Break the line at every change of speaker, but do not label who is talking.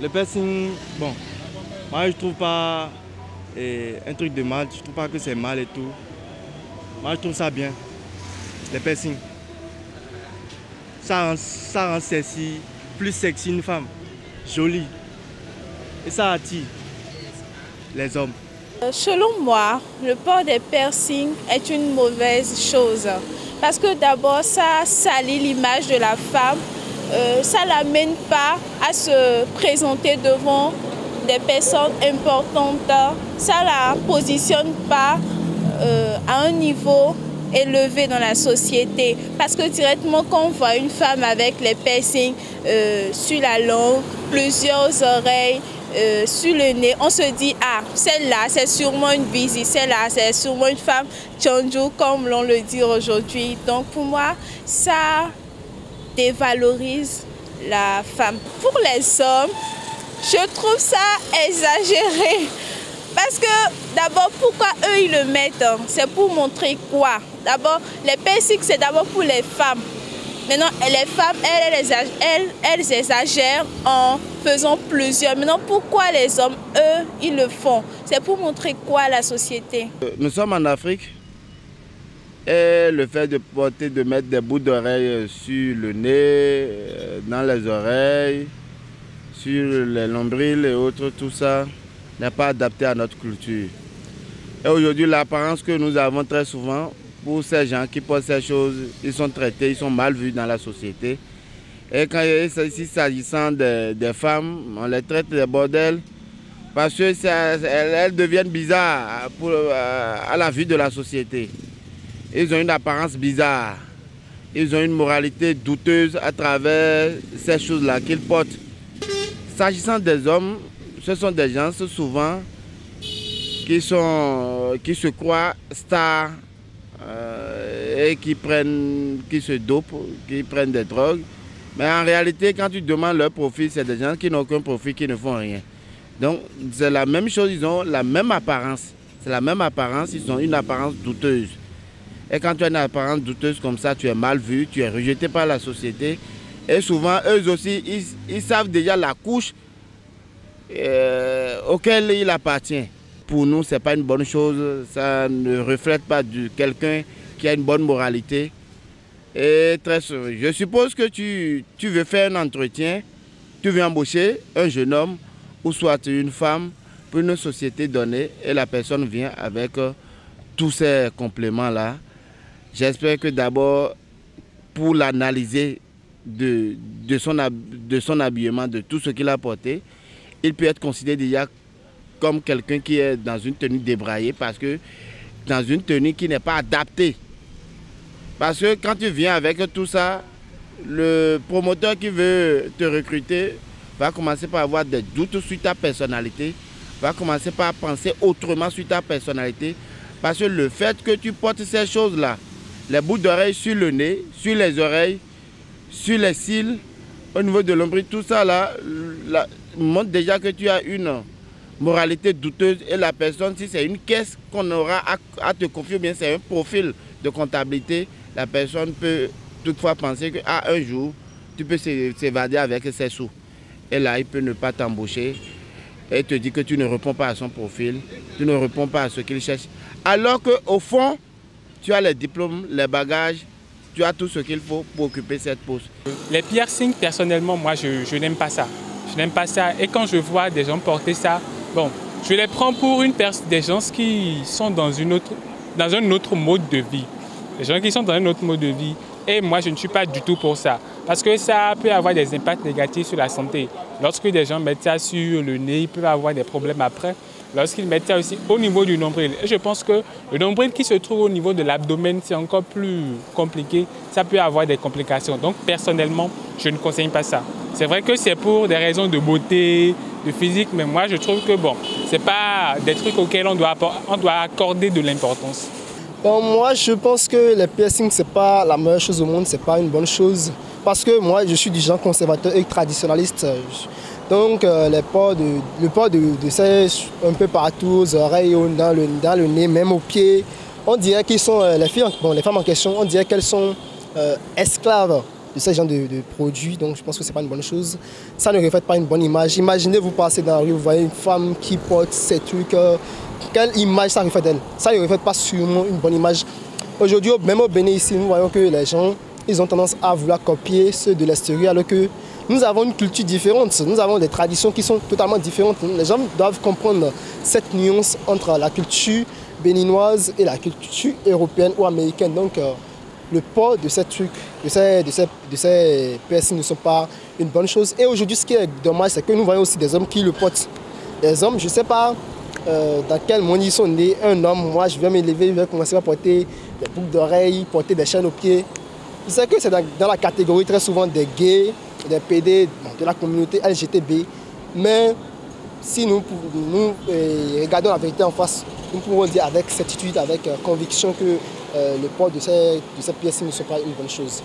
Le piercing, bon, moi je trouve pas un truc de mal, je trouve pas que c'est mal et tout. Moi je trouve ça bien, les piercings. Ça rend sexy, plus sexy une femme, jolie. Et ça attire les hommes.
Selon moi, le port des piercings est une mauvaise chose. Parce que d'abord, ça salit l'image de la femme. Ça ne l'amène pas à se présenter devant des personnes importantes. Ça ne la positionne pas à un niveau élevé dans la société. Parce que directement, quand on voit une femme avec les piercings sur la langue, plusieurs oreilles, sur le nez, on se dit, ah, celle-là, c'est sûrement une visite, celle-là, c'est sûrement une femme tchandjou, comme l'on le dit aujourd'hui. Donc pour moi, ça dévalorise la femme. Pour les hommes, je trouve ça exagéré. Parce que d'abord, pourquoi eux ils le mettent? C'est pour montrer quoi? D'abord, les piercings, c'est d'abord pour les femmes. Maintenant, les femmes, elles exagèrent en faisant plusieurs. Maintenant, pourquoi les hommes, eux, ils le font? C'est pour montrer quoi à la société?
Nous sommes en Afrique et le fait de mettre des bouts d'oreilles sur le nez, dans les oreilles, sur les nombrils et autres, tout ça n'est pas adapté à notre culture. Et aujourd'hui, l'apparence que nous avons très souvent, pour ces gens qui portent ces choses, ils sont traités, ils sont mal vus dans la société. Et quand il s'agissant des femmes, on les traite des bordels parce qu'elles deviennent bizarres à la vue de la société. Ils ont une apparence bizarre. Ils ont une moralité douteuse à travers ces choses-là qu'ils portent. S'agissant des hommes, ce sont des gens souvent qui se croient stars et qui se dopent, qui prennent des drogues. Mais en réalité, quand tu demandes leur profil, c'est des gens qui n'ont aucun profil, qui ne font rien. Donc c'est la même chose, ils ont la même apparence. C'est la même apparence, ils ont une apparence douteuse. Et quand tu as une apparence douteuse comme ça, tu es mal vu, tu es rejeté par la société. Et souvent, eux aussi, ils savent déjà la couche auquel il appartient. Pour nous, ce n'est pas une bonne chose, ça ne reflète pas quelqu'un qui a une bonne moralité. Et je suppose que tu veux faire un entretien, tu veux embaucher un jeune homme ou soit une femme pour une société donnée et la personne vient avec tous ces compléments-là. J'espère que d'abord, pour l'analyser de son habillement, de tout ce qu'il a porté, il peut être considéré déjà comme quelqu'un qui est dans une tenue débraillée parce que dans une tenue qui n'est pas adaptée. Parce que quand tu viens avec tout ça, le promoteur qui veut te recruter va commencer par avoir des doutes sur ta personnalité, va commencer par penser autrement sur ta personnalité. Parce que le fait que tu portes ces choses-là, les bouts d'oreilles sur le nez, sur les oreilles, sur les cils, au niveau de l'ombril, tout ça là, montre déjà que tu as une moralité douteuse et la personne, si c'est une caisse qu'on aura à te confier, bien c'est un profil de comptabilité, la personne peut toutefois penser qu'un jour, tu peux s'évader avec ses sous. Et là, il peut ne pas t'embaucher et te dire que tu ne réponds pas à son profil, tu ne réponds pas à ce qu'il cherche. Alors qu'au fond, tu as les diplômes, les bagages, tu as tout ce qu'il faut pour occuper cette poste.
Les piercings, personnellement, moi, je n'aime pas ça. Je n'aime pas ça. Et quand je vois des gens porter ça, bon, je les prends pour des gens qui sont dans un autre mode de vie. Des gens qui sont dans un autre mode de vie. Et moi, je ne suis pas du tout pour ça. Parce que ça peut avoir des impacts négatifs sur la santé. Lorsque des gens mettent ça sur le nez, ils peuvent avoir des problèmes après. Lorsqu'ils mettent ça aussi au niveau du nombril. Et je pense que le nombril qui se trouve au niveau de l'abdomen, c'est encore plus compliqué. Ça peut avoir des complications. Donc, personnellement, je ne conseille pas ça. C'est vrai que c'est pour des raisons de beauté, de physique, mais moi, je trouve que bon, ce n'est pas des trucs auxquels on doit accorder de l'importance.
Bon, moi, je pense que les piercings, ce n'est pas la meilleure chose au monde, ce n'est pas une bonne chose. Parce que moi, je suis du genre conservateur et traditionnaliste. Donc, le port de ces un peu partout, aux oreilles, dans le nez, même aux pieds, on dirait qu'ils sont, les femmes en question, on dirait qu'elles sont esclaves ces genres de produits, donc je pense que ce n'est pas une bonne chose. Ça ne reflète pas une bonne image. Imaginez, vous passez dans la rue, vous voyez une femme qui porte ces trucs, quelle image ça reflète d'elle? Ça ne reflète pas sûrement une bonne image. Aujourd'hui, même au Bénin ici, nous voyons que les gens, ils ont tendance à vouloir copier ceux de l'extérieur, alors que nous avons une culture différente, nous avons des traditions qui sont totalement différentes. Les gens doivent comprendre cette nuance entre la culture béninoise et la culture européenne ou américaine. Donc le port de ces trucs, de ces piercings ne sont pas une bonne chose. Et aujourd'hui, ce qui est dommage, c'est que nous voyons aussi des hommes qui le portent. Des hommes, je ne sais pas dans quel monde ils sont nés. Un homme, moi je vais m'élever, je vais commencer à porter des boucles d'oreilles, porter des chaînes aux pieds. Je sais que c'est dans la catégorie très souvent des gays, des PD, de la communauté LGTB. Mais si nous regardons la vérité en face, nous pouvons dire avec certitude, avec conviction que le port de ces pièces ne sont pas une bonne chose.